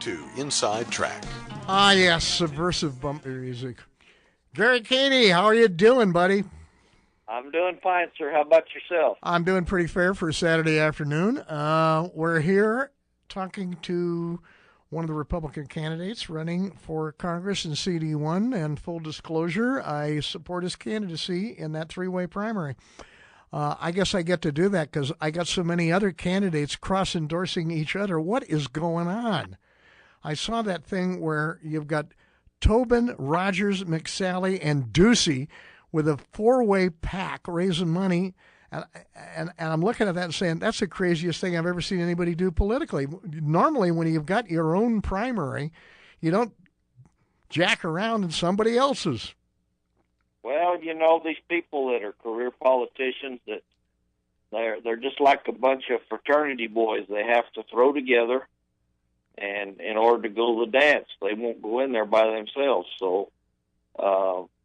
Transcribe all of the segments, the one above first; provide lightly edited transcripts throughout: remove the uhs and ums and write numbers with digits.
to Inside Track. Ah, yes, subversive bumper music. Gary Kiehne, how are you doing, buddy? I'm doing fine, sir. How about yourself? I'm doing pretty fair for a Saturday afternoon. We're here talking to one of the Republican candidates running for Congress in CD1, and full disclosure, I support his candidacy in that three-way primary. I guess I get to do that because I got so many other candidates cross-endorsing each other. What is going on? I saw that thing where you've got Tobin, Rogers, McSally, and Ducey with a four-way pack raising money. And I'm looking at that and saying, that's the craziest thing I've ever seen anybody do politically. Normally, when you've got your own primary, you don't jack around in somebody else's. Well, you know, these people that are career politicians, that they're just like a bunch of fraternity boys. They have to throw together, and in order to go to the dance, they won't go in there by themselves. So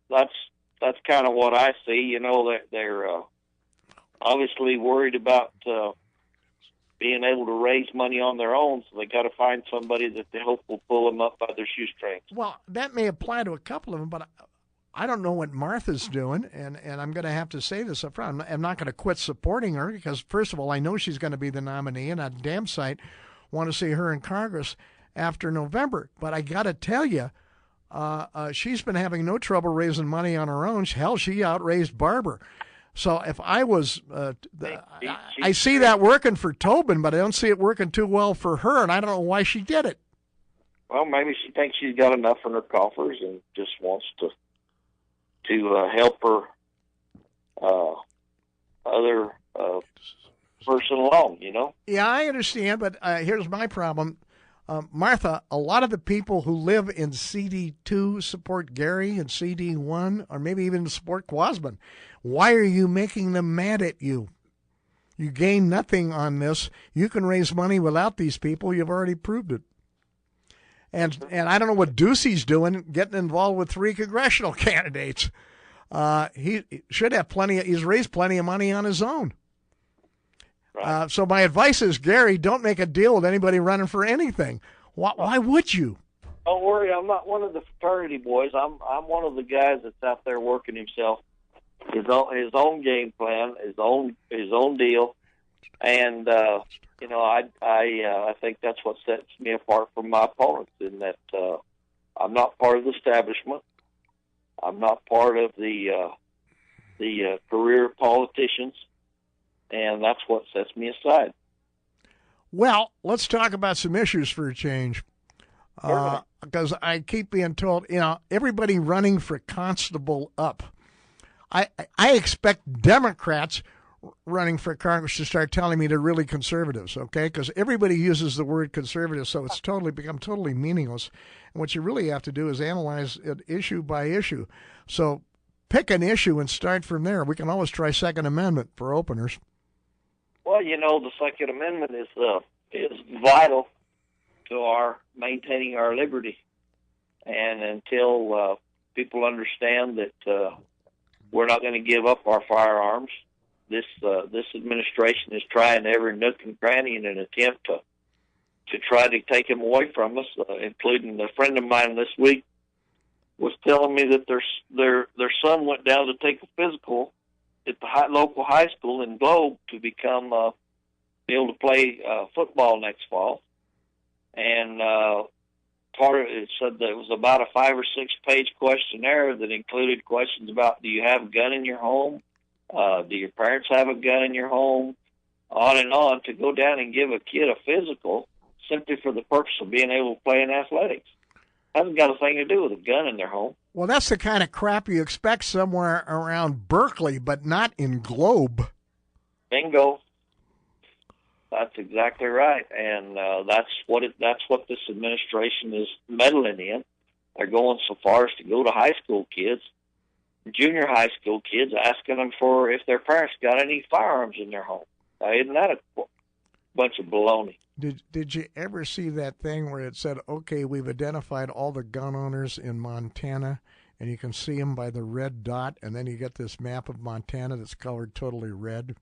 that's kind of what I see. You know, that they're obviously worried about being able to raise money on their own, so they got to find somebody that they hope will pull them up by their shoestrings. Well, that may apply to a couple of them, but I don't know what Martha's doing, and I'm going to have to say this up front. I'm not going to quit supporting her because, first of all, I know she's going to be the nominee, and I damn sight want to see her in Congress after November. But I got to tell you, she's been having no trouble raising money on her own. Hell, she outraised Barber. So if I was, I see that working for Tobin, but I don't see it working too well for her, and I don't know why she did it. Well, maybe she thinks she's got enough in her coffers and just wants to help her other person along, you know? Yeah, I understand, but here's my problem. Martha, a lot of the people who live in CD2 support Gary, and CD1, or maybe even support Quasman. Why are you making them mad at you? You gain nothing on this. You can raise money without these people. You've already proved it. And I don't know what Ducey's doing, getting involved with three congressional candidates. He should have he's raised plenty of money on his own. Right. So my advice is, Gary, don't make a deal with anybody running for anything. Why would you? Don't worry, I'm not one of the fraternity boys. I'm one of the guys that's out there working himself, his own game plan, his own deal, and you know, I think that's what sets me apart from my opponents, in that I'm not part of the establishment. I'm not part of the career politicians, and that's what sets me aside. Well, let's talk about some issues for a change, because I keep being told, you know, everybody running for constable up. I expect Democrats running for Congress to start telling me they're really conservatives, okay? Because everybody uses the word conservative, so it's become totally meaningless. And what you really have to do is analyze it issue by issue. So pick an issue and start from there. We can always try Second Amendment for openers. Well, you know, the Second Amendment is vital to our maintaining our liberty, and until people understand that we're not going to give up our firearms, this administration is trying every nook and cranny in an attempt to try to take them away from us. Including a friend of mine this week was telling me that their son went down to take a physical at the local high school in Globe to be able to play football next fall, and part of it said that it was about a 5 or 6 page questionnaire that included questions about: do you have a gun in your home? Do your parents have a gun in your home? On and on, to go down and give a kid a physical simply for the purpose of being able to play in athletics. Hasn't got a thing to do with a gun in their home. Well, that's the kind of crap you expect somewhere around Berkeley, but not in Globe. Bingo. That's exactly right, and that's what this administration is meddling in. They're going so far as to go to high school kids, junior high school kids, asking them for if their parents got any firearms in their home. Now, isn't that a bunch of baloney? Did you ever see that thing where it said, okay, we've identified all the gun owners in Montana, and you can see them by the red dot, and then you get this map of Montana that's colored totally red?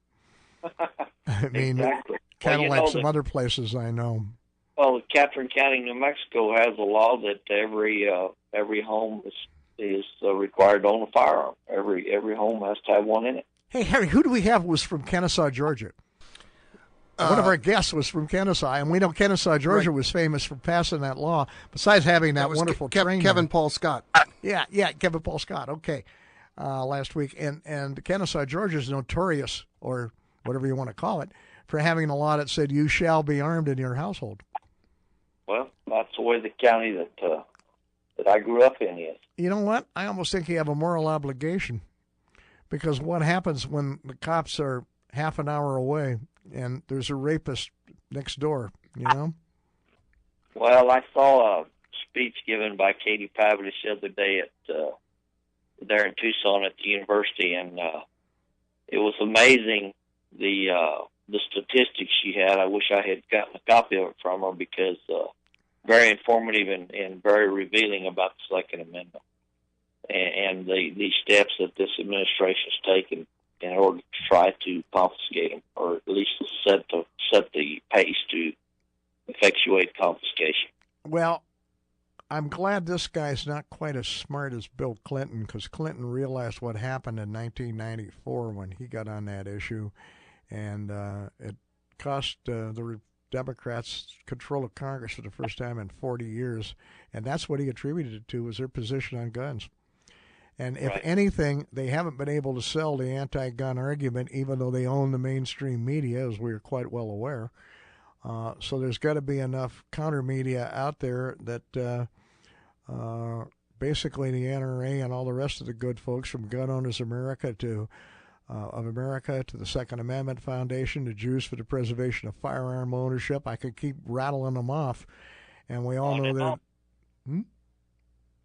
I mean, exactly. Kind of like some other places I know. Well, Catherine County, New Mexico has a law that every home is required to own a firearm. Every home has to have one in it. Hey, Harry, who do we have was from Kennesaw, Georgia? One of our guests was from Kennesaw, and we know Kennesaw, Georgia was famous for passing that law, besides having that wonderful train. Kevin Paul Scott. Yeah, Kevin Paul Scott, okay, last week. And Kennesaw, Georgia is notorious, or whatever you want to call it, for having a law that said you shall be armed in your household. Well, that's the way the county that I grew up in is. You know what? I almost think you have a moral obligation, because what happens when the cops are half an hour away and there's a rapist next door, you know? Well, I saw a speech given by Katie Pavlich the other day there in Tucson at the university, and it was amazing the statistics she had. I wish I had gotten a copy of it from her, because very informative and very revealing about the Second Amendment and the steps that this administration has taken in order to try to confiscate them, or at least set the pace to effectuate confiscation. Well, I'm glad this guy's not quite as smart as Bill Clinton, because Clinton realized what happened in 1994 when he got on that issue, and it cost the Democrats control of Congress for the first time in 40 years, and that's what he attributed it to, was their position on guns. And if anything, they haven't been able to sell the anti-gun argument, even though they own the mainstream media, as we're quite well aware. So there's got to be enough counter media out there that basically the NRA and all the rest of the good folks, from Gun Owners America to the Second Amendment Foundation, to Jews for the Preservation of Firearm Ownership, I could keep rattling them off, and we all know that.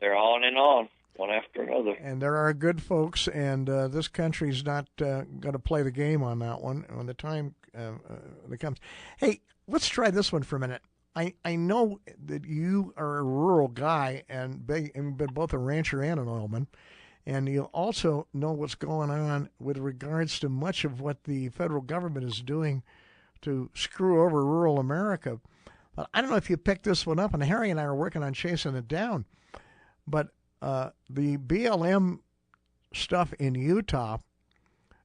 They're on and on, one after another. And there are good folks, and this country's not going to play the game on that one when the time comes. Hey, let's try this one for a minute. I know that you are a rural guy and been both a rancher and an oilman, and you also know what's going on with regards to much of what the federal government is doing to screw over rural America. But I don't know if you picked this one up, and Harry and I are working on chasing it down. But the BLM stuff in Utah,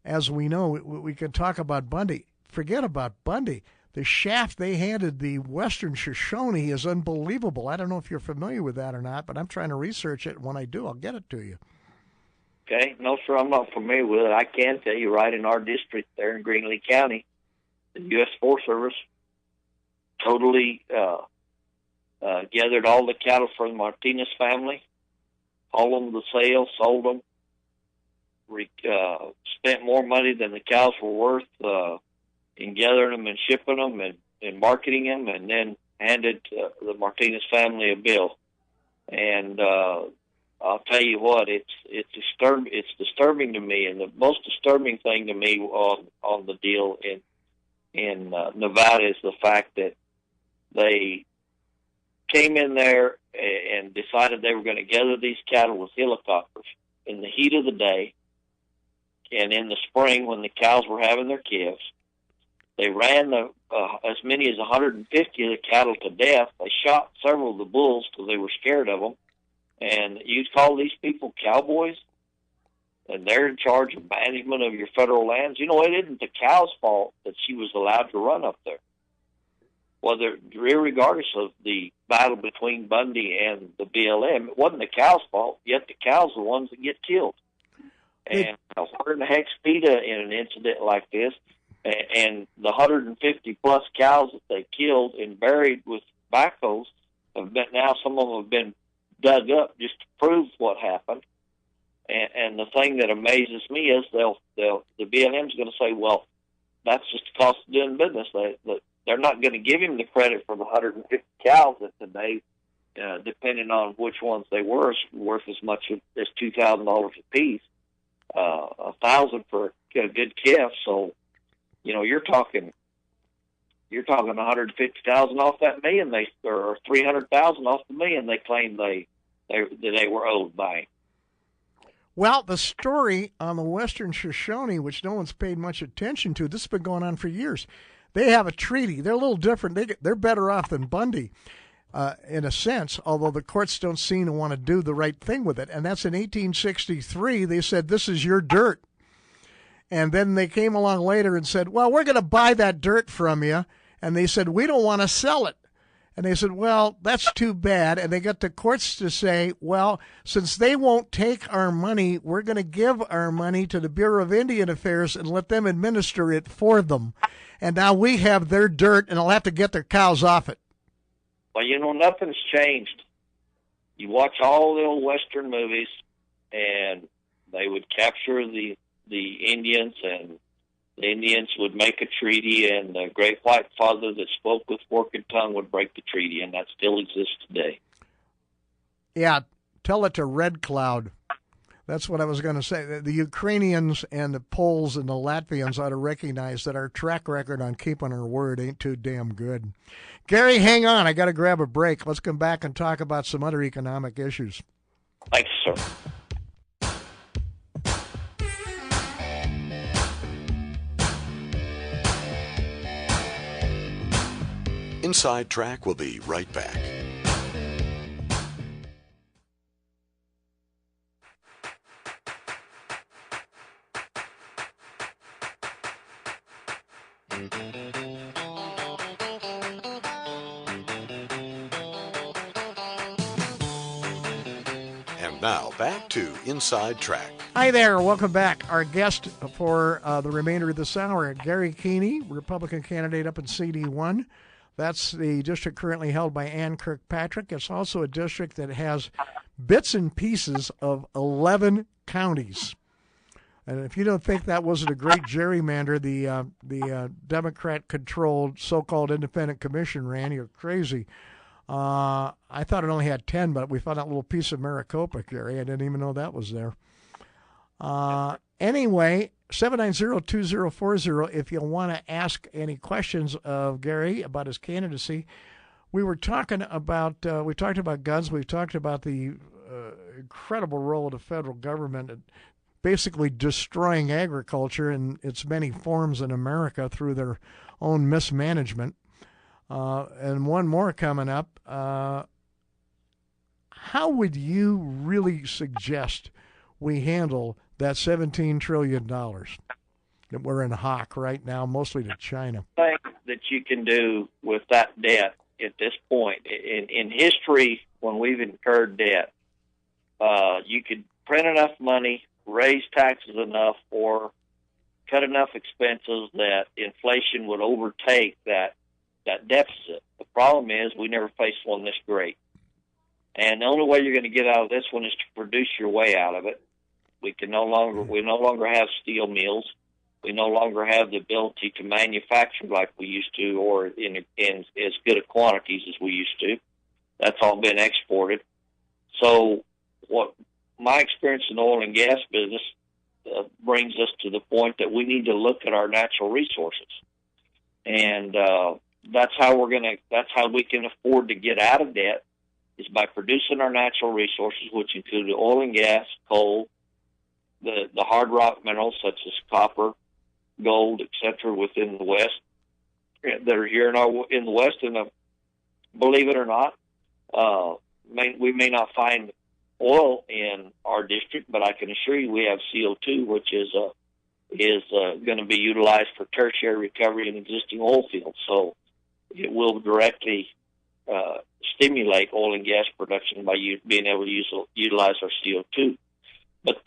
as we know, we can talk about Bundy. Forget about Bundy. The shaft they handed the Western Shoshone is unbelievable. I don't know if you're familiar with that or not, but I'm trying to research it. When I do, I'll get it to you. Okay. No, sir, I'm not familiar with it. I can tell you, right in our district there in Greenlee County, the U.S. Forest Service totally gathered all the cattle for the Martinez family, hauled them to sale, sold them, spent more money than the cows were worth in gathering them and shipping them and marketing them, and then handed the Martinez family a bill. And I'll tell you what, it's disturbing to me, and the most disturbing thing to me on the deal in Nevada is the fact that they came in there and decided they were going to gather these cattle with helicopters in the heat of the day, and in the spring when the cows were having their calves. They ran as many as 150 of the cattle to death. They shot several of the bulls because they were scared of them. And you call these people cowboys, and they're in charge of management of your federal lands. You know, it isn't the cow's fault that she was allowed to run up there. Whether, regardless of the battle between Bundy and the BLM, it wasn't the cow's fault, yet the cows are the ones that get killed. And where in the heck's PETA in an incident like this? And the 150 plus cows that they killed and buried with backhoes have been, now some of them have been dug up just to prove what happened. And the thing that amazes me is the BLM's going to say, well, that's just the cost of doing business. They're not going to give him the credit for the 150 cows that today, depending on which ones they were, worth as much as $2,000 a piece, $1,000 for a good calf. So, you know, you're talking $150,000 off that million, or $300,000 off the million they claim they were owed by. Well, the story on the Western Shoshone, which no one's paid much attention to, this has been going on for years. They have a treaty. They're a little different. They're better off than Bundy. In a sense, although the courts don't seem to want to do the right thing with it. And that's in 1863. They said, this is your dirt. And then they came along later and said, well, we're going to buy that dirt from you. And they said, we don't want to sell it. And they said, well, that's too bad. And they got the courts to say, well, since they won't take our money, we're going to give our money to the Bureau of Indian Affairs and let them administer it for them. And now we have their dirt, and they'll have to get their cows off it. Well, nothing's changed. You watch all the old Western movies, and they would capture the Indians, and the Indians would make a treaty, and the Great White Father that spoke with forked tongue would break the treaty, and that still exists today. Yeah, tell it to Red Cloud. That's what I was going to say. The Ukrainians and the Poles and the Latvians ought to recognize that our track record on keeping our word ain't too damn good. Gary, hang on. I got to grab a break. Let's come back and talk about some other economic issues. Thanks, sir. Inside Track will be right back. And now back to Inside Track. Hi there. Welcome back. Our guest for the remainder of this hour, Gary Kiehne, Republican candidate up in CD1. That's the district currently held by Ann Kirkpatrick. It's also a district that has bits and pieces of 11 counties. And if you don't think that wasn't a great gerrymander, the Democrat-controlled so-called independent commission ran, you're crazy. I thought it only had 10, but we found out a little piece of Maricopa, Gary. I didn't even know that was there. Anyway, 790-2040, if you want to ask any questions of Gary about his candidacy. We were talking about, we talked about guns. We've talked about the incredible role of the federal government in basically destroying agriculture in its many forms in America through their own mismanagement. And one more coming up. How would you really suggest we handle that $17 trillion that we're in hock right now, mostly to China? Thing that you can do with that debt at this point in history, when we've incurred debt, you could print enough money, raise taxes enough, or cut enough expenses that inflation would overtake that deficit. The problem is we never faced one this great. And the only way you're going to get out of this one is to produce your way out of it. We no longer have steel mills. We no longer have the ability to manufacture like we used to, or in as good a quantities as we used to. That's all been exported. So what my experience in the oil and gas business brings us to the point that we need to look at our natural resources. And that's how we can afford to get out of debt, is by producing our natural resources, which include oil and gas, coal, the hard rock minerals such as copper, gold, etc., within the West that are here in the West. And believe it or not, we may not find oil in our district, but I can assure you we have CO2, which is going to be utilized for tertiary recovery in existing oil fields. So it will directly stimulate oil and gas production by being able to utilize our CO2. But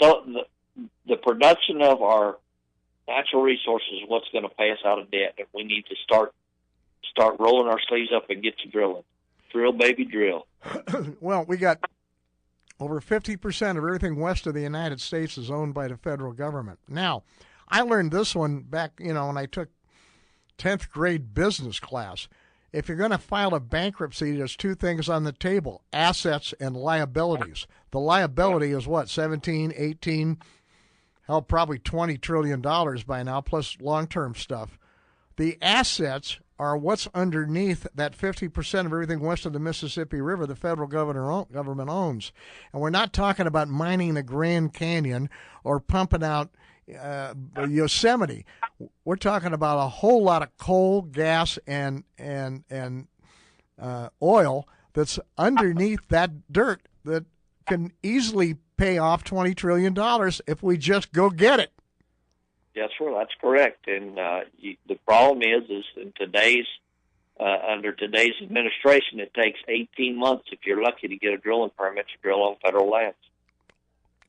the production of our natural resources is what's going to pay us out of debt, and we need to start rolling our sleeves up and get to drilling. Drill, baby, drill. Well, we got over 50% of everything west of the United States is owned by the federal government. Now, I learned this one back, when I took 10th grade business class. If you're going to file a bankruptcy, there's two things on the table: assets and liabilities. The liability is what, 17, 18, hell, probably $20 trillion by now, plus long-term stuff. The assets are what's underneath that 50% of everything west of the Mississippi River the federal government owns. And we're not talking about mining the Grand Canyon or pumping out, Yosemite. We're talking about a whole lot of coal, gas, and oil that's underneath that dirt that can easily pay off $20 trillion if we just go get it. Yes, sir, that's correct. And the problem is in today's under today's administration, it takes 18 months if you're lucky to get a drilling permit to drill on federal lands.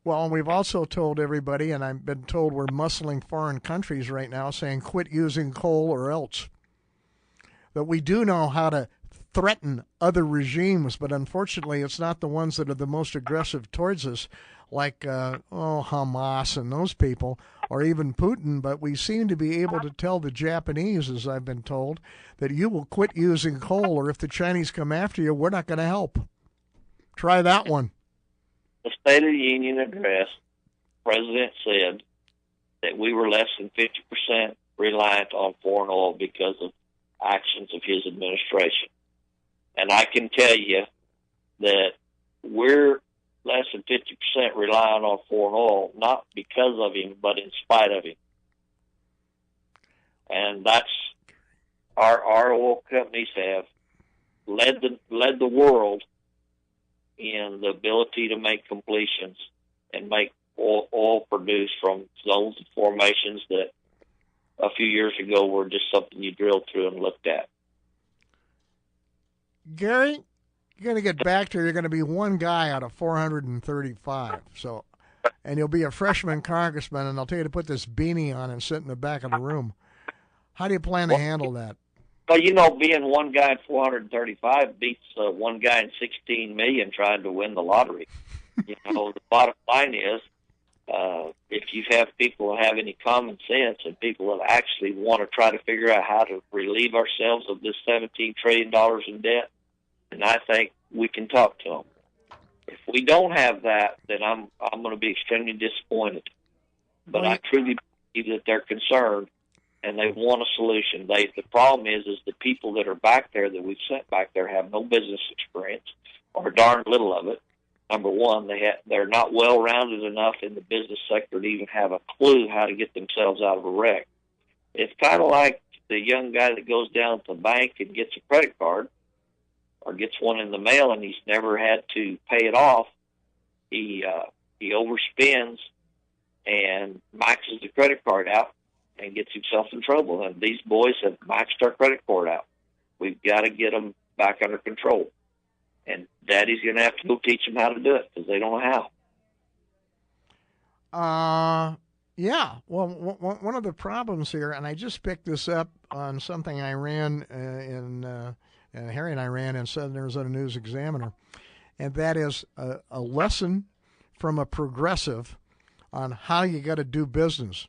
Well, and we've also told everybody, and I've been told we're muscling foreign countries right now, saying quit using coal or else. That we do know how to threaten other regimes, but unfortunately it's not the ones that are the most aggressive towards us, like Hamas and those people, or even Putin. But we seem to be able to tell the Japanese, as I've been told, that you will quit using coal, or if the Chinese come after you, we're not going to help. Try that one. The State of the Union address, the President said that we were less than 50% reliant on foreign oil because of actions of his administration. And I can tell you that we're less than 50% reliant on foreign oil, not because of him, but in spite of him. And that's our oil companies have led the world in the ability to make completions and make oil produced from zones and formations that a few years ago were just something you drilled through and looked at. Gary, you're going to get back to, you're going to be one guy out of 435. So, and you'll be a freshman congressman, and I'll tell you to put this beanie on and sit in the back of the room. How do you plan to handle that? Well, being one guy in 435 beats one guy in 16 million trying to win the lottery. The bottom line is, if you have people who have any common sense and people that actually want to try to figure out how to relieve ourselves of this $17 trillion in debt, and I think we can talk to them. If we don't have that, then I'm going to be extremely disappointed. But I truly believe that they're concerned and they want a solution. The problem is the people that are back there that we've sent back there have no business experience or darn little of it. Number one, they're not well-rounded enough in the business sector to even have a clue how to get themselves out of a wreck. It's kind of like the young guy that goes down to the bank and gets a credit card or gets one in the mail and he's never had to pay it off. He overspends and maxes the credit card out and gets himself in trouble. And these boys have maxed our credit card out. We've got to get them back under control. And Daddy's going to have to go teach them how to do it because they don't know how. Yeah. Well, one of the problems here, and I just picked this up on something I ran Harry and I ran in Southern Arizona News Examiner, and that is a lesson from a progressive on how you got to do business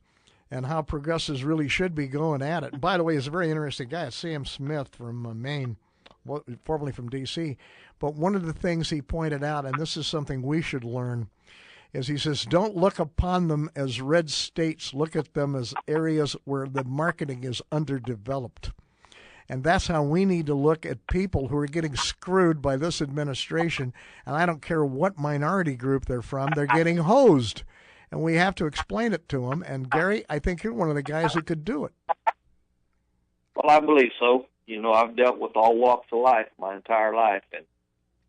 and how progressives really should be going at it. And by the way, he's a very interesting guy. It's Sam Smith from Maine, formerly from D.C., but one of the things he pointed out, and this is something we should learn, is he says, don't look upon them as red states. Look at them as areas where the marketing is underdeveloped. And that's how we need to look at people who are getting screwed by this administration. And I don't care what minority group they're from, they're getting hosed. And we have to explain it to them. And Gary, I think you're one of the guys that could do it. Well, I believe so. I've dealt with all walks of life my entire life,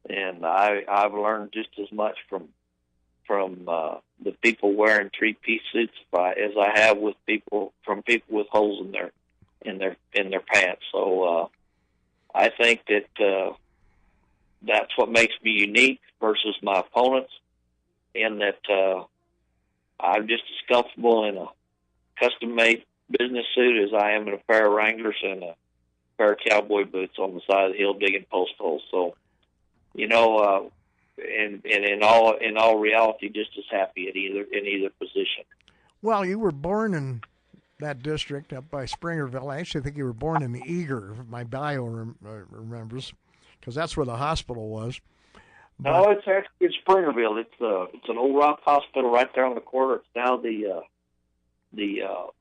and I've learned just as much from the people wearing three-piece suits as I have with people with holes in their pants. So I think that that's what makes me unique versus my opponents, in that I'm just as comfortable in a custom-made business suit as I am in a pair of Wranglers and a pair of cowboy boots on the side of the hill digging post holes. So, and in all reality, just as happy in either position. Well, you were born in that district up by Springerville. I actually think you were born in Eager, if my bio remembers, because that's where the hospital was. But, no, it's actually in Springerville. It's an old rock hospital right there on the corner. It's now the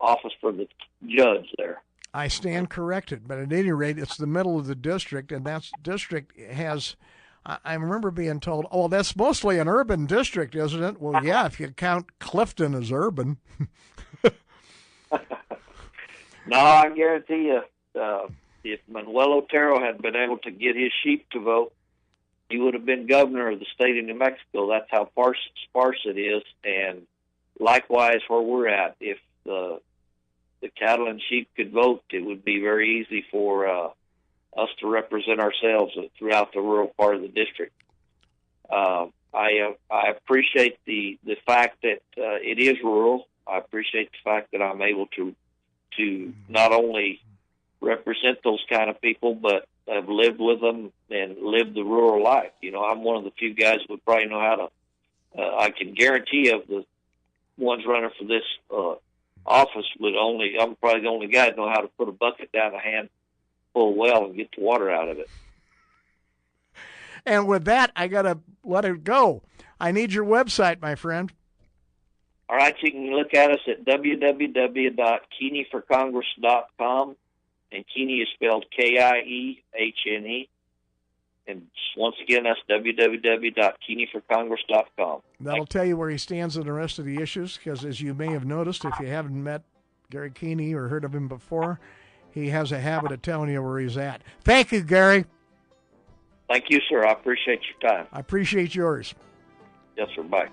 office for the judge there. I stand corrected, but at any rate, it's the middle of the district, and that district has, I remember being told, oh, that's mostly an urban district, isn't it? Well, yeah, if you count Clifton as urban. No, I guarantee you, if Manuel Otero had been able to get his sheep to vote, he would have been governor of the state of New Mexico. That's how sparse it is. And likewise, where we're at, if the cattle and sheep could vote, it would be very easy for us to represent ourselves throughout the rural part of the district. I appreciate the fact that it is rural. I appreciate the fact that I'm able to not only represent those kind of people, but I've lived with them and lived the rural life. You know, I'm one of the few guys who would probably know how to. I can guarantee of the ones running for this office I'm probably the only guy that know how to put a bucket down a hand, full well, and get the water out of it. And with that, I got to let it go. I need your website, my friend. All right, you can look at us at www.kiehneforcongress.com, and Kiehne is spelled Kiehne. And once again, that's www.kiehneforcongress.com. That'll tell you where he stands on the rest of the issues, because as you may have noticed, if you haven't met Gary Kiehne or heard of him before, he has a habit of telling you where he's at. Thank you, Gary. Thank you, sir. I appreciate your time. I appreciate yours. Yes, sir. Bye.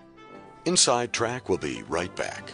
Inside Track will be right back.